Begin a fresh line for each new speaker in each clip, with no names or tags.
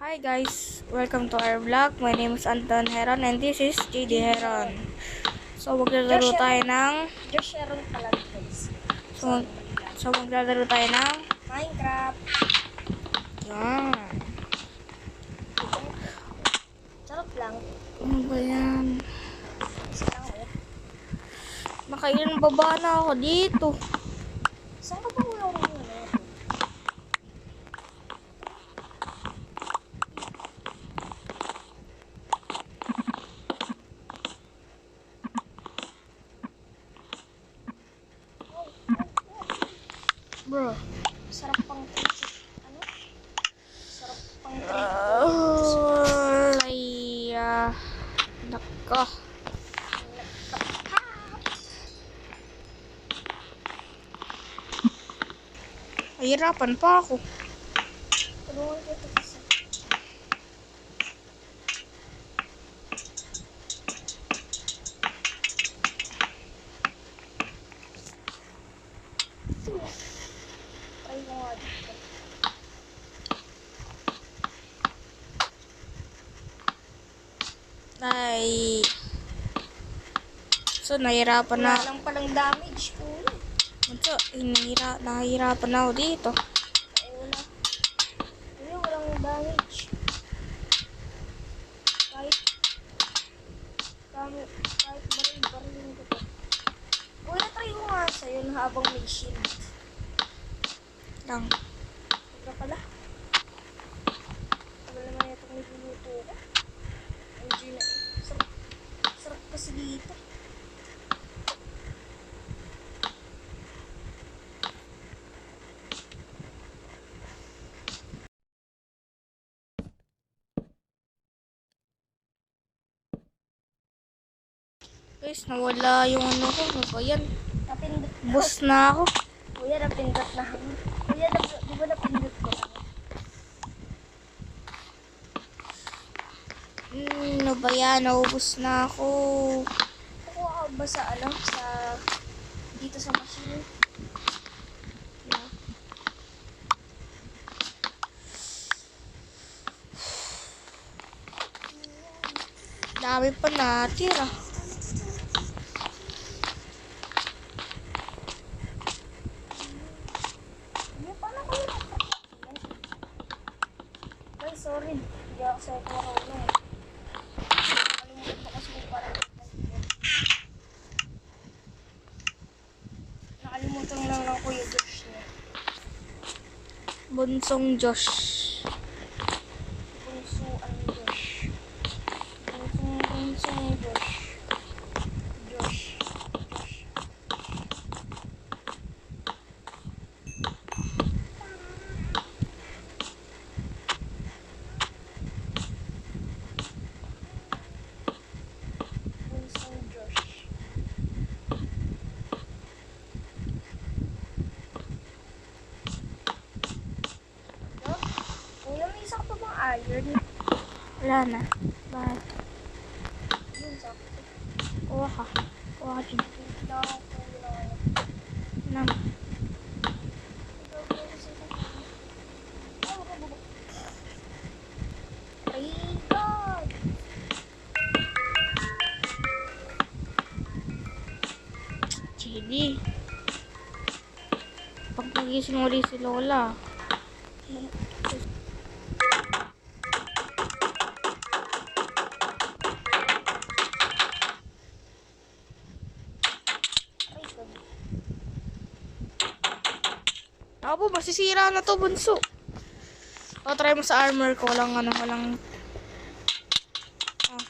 Hi guys, welcome to our vlog. My name is Anton Heron and this is JD Heron. So maglalaro tayo ng
Josh Heron pala guys.
so maglalaro tayo ng
Minecraft.
yan.
Sarap lang.
Ano ba yan?
Isa lang ulit.
Nakailan baba na ako dito.
Saan ka ba ulang ulit?
Bro.
Sarap pang ano? Sarap pang
Nako. Mahirapan pa ako.
Tulungan kita kasi. Try mo nga dito.
Ay. So nahirapan na.
Wala lang palang damage ko.
So, nahihirapan na ako dito.
Ay wala. Ay walang damage. Kahit baril ko to. Kuya, try mo nga sa'yo na habang may shield.
Lang.
Ito pala. Tagal naman itong niluluto ko. Enjoy na. Sarap kasi dito.
Guys, nawala yung ano ko. Ano ba yan?
Napindot ko.
Bus na ako.
Kuya, napindot na ako. Kuya, di ba napindot ko lang?
Ano ba yan? Naubos na ako.
Kukuha ka ba sa ano? Dito sa machine? Yeah.
Dami pa natira.
Paano ko yun? Ay, sorry. Hindi ako sa ito marunong. Nakalimutan ko kasi kung parang nakalimutan lang ng Kuya Josh niya.
Bunsong Josh.
Bunsuan Josh. Bunsong Josh. Josh. Bunsong Josh. No? Kuya, may sakto bang iron?
Wala na. Bye.
Yun, sakto.
Kuha ka. Kuha ka dyan.
Bigla ako kuya.
Nam.
Ay, God!
JD. Pag nagising uli si Lola.
Ay, God.
Ako, masisira na to, bunso. O, try mo sa armor ko. Walang ano, walang... Oh,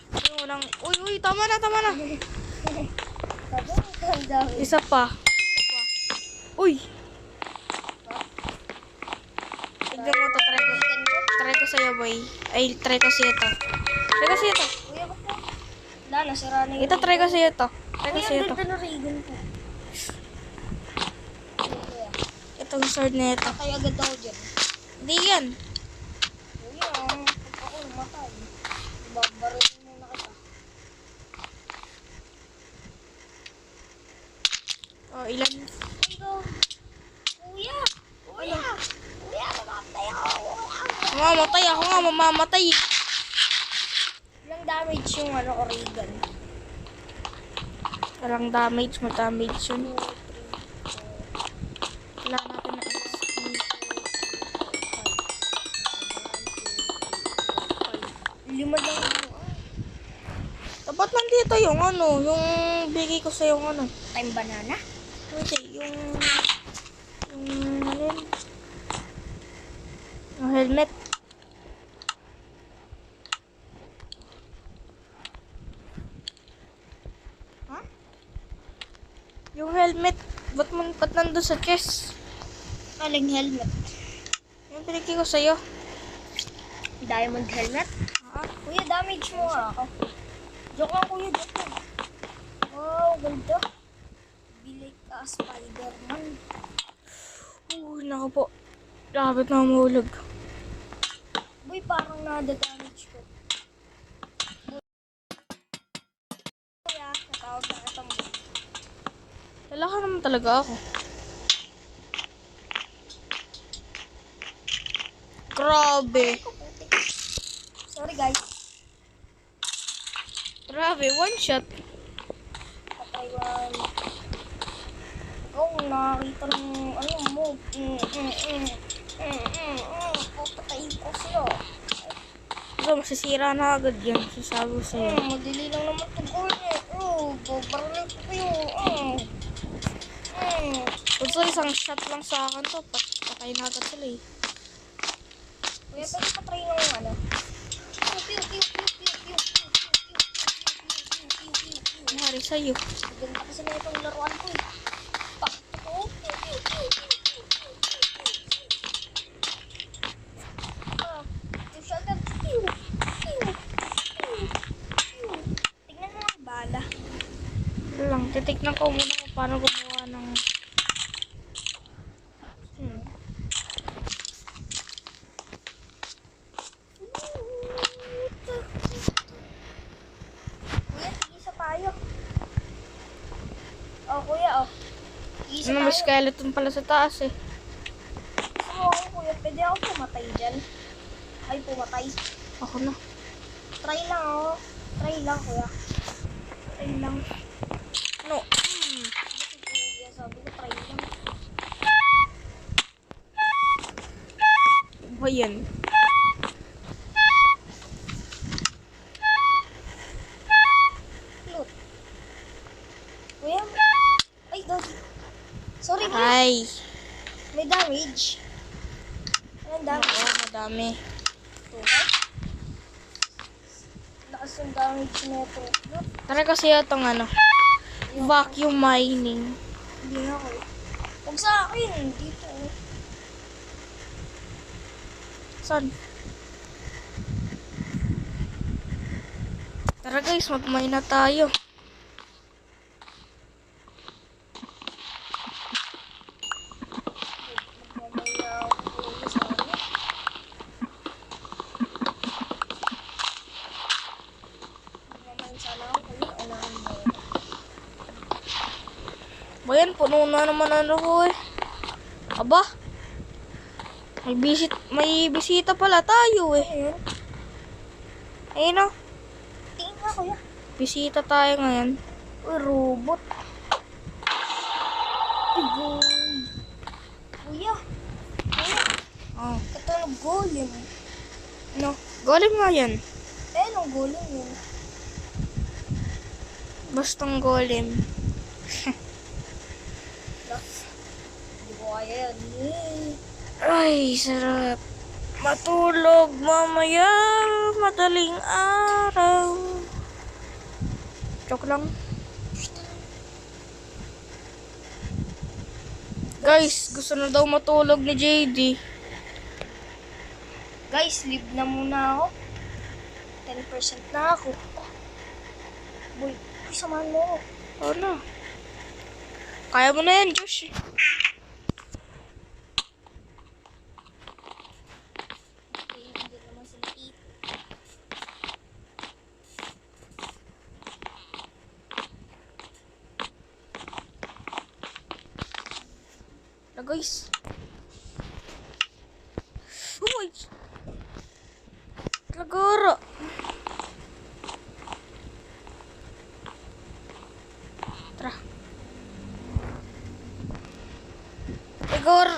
walang... Uy, tama na.
Sabi mo, ang dami.
Isa pa. Uy! Tignan mo to, try ko sa'yo, boy. Ay, try ko sa'yo to.
Kuya, ba't po? Wala, nasira na yun.
Ito, try ko sa'yo to. Try ko
Kuya,
sa'yo
ang
to.
ganda ng ribbon po. Kuya,
Itong sword na ito.
patay agad ako dyan.
Hindi yan.
Kuya, pag ako namatay, babarilin mo na kita.
O, ilan?
Ay, go. Kuya! Kuya! Kuya, namatay ako!
Mamamatay ako. Oo nga, mamamatay.
Ilang damage yung Oregon?
Walang damage, ma-damage yun.
2, 3, 4,
Kailangan natin na XP.
5. 5 lang yun.
Dapat nandito yung yung bigay ko sa yung
Time banana?
Hindi, yun? Yung helmet.
Ha?
Yung helmet. Ba't nandun sa chest?
Aling helmet?
Yung binigay ko sa'yo.
Diamond helmet? Kuya, damage mo nga ako. Joke lang kuya, joke lang. Wow, ganda. Bilik ka, Spider-Man.
Naku po. Lapit na mahulog.
Boy, parang nada-damage ko. Kuya, natawag na kitang boy.
Lalaki naman talaga ako. Grabe.
Sorry guys.
Grabe, one shot.
Patay one. Oh, nakakita ng move. Papatayin ko sila.
So, masisira na agad yan. Sasabi ko sa'yo.
Madali lang naman ito goal eh. Babaralik ko kayo.
Gusto isang shot lang sa akin to. Patay na agad sila eh.
Kuya, pwede pa try ng
Nangyari sa'yo.
Ganda kasi na itong laruan ko eh. Pakto ko. Yung shotgun. Tingnan mo ang bala.
Ito lang. Titignan ko muna kung paano gumawa ng...
Kuya, tigisa tayo. Oh, kuya, oh. Tigisa
May
tayo.
skeleton pala sa taas eh.
Gusto mo ako, kuya. Pwede ako pumatay dyan. Ay, pumatay.
Ako na.
Try lang, oh. Try lang, kuya. Try lang.
No.
Kasi kuya, sabi ko, try lang.
Ba yan?
Loot. Kuya, ay, dog. Sorry, kuya.
Ay.
May damage. Anong damage?
Oo, madami.
Tuhay? Lakas yung damage na ito. Loot.
Tara kasi itong vacuum mining.
Hindi na ako. Huwag sa akin. Dito.
Saan? Tara guys, mag-mine na tayo.
Magmamay na ako kuya sa ano. Magmamay sana ako kuya. Unahan mo.
Bayan, puno na naman ko eh. Aba. May bisita pala tayo eh.
Ayun.
Ayun o.
Tingin nga kuya.
Bisita tayo ngayon.
Uy, robot. Uy, boy. Kuya. Kuya.
Oh.
Ito ang golem.
Ano? Golem nga yan.
Eh, anong golem yun?
Bastang golem.
Hindi ko kaya yan.
Ay, sarap. Matulog mamaya. Madaling araw. Joke lang. Guys, gusto na daw matulog ni JD.
Guys, leave na muna ako. 10% na ako. Boy, samahan mo ako.
Ano? Kaya mo na yan, Josh.
Hindi naman sila eat.
Na guys. Oh my. Tara. Igor,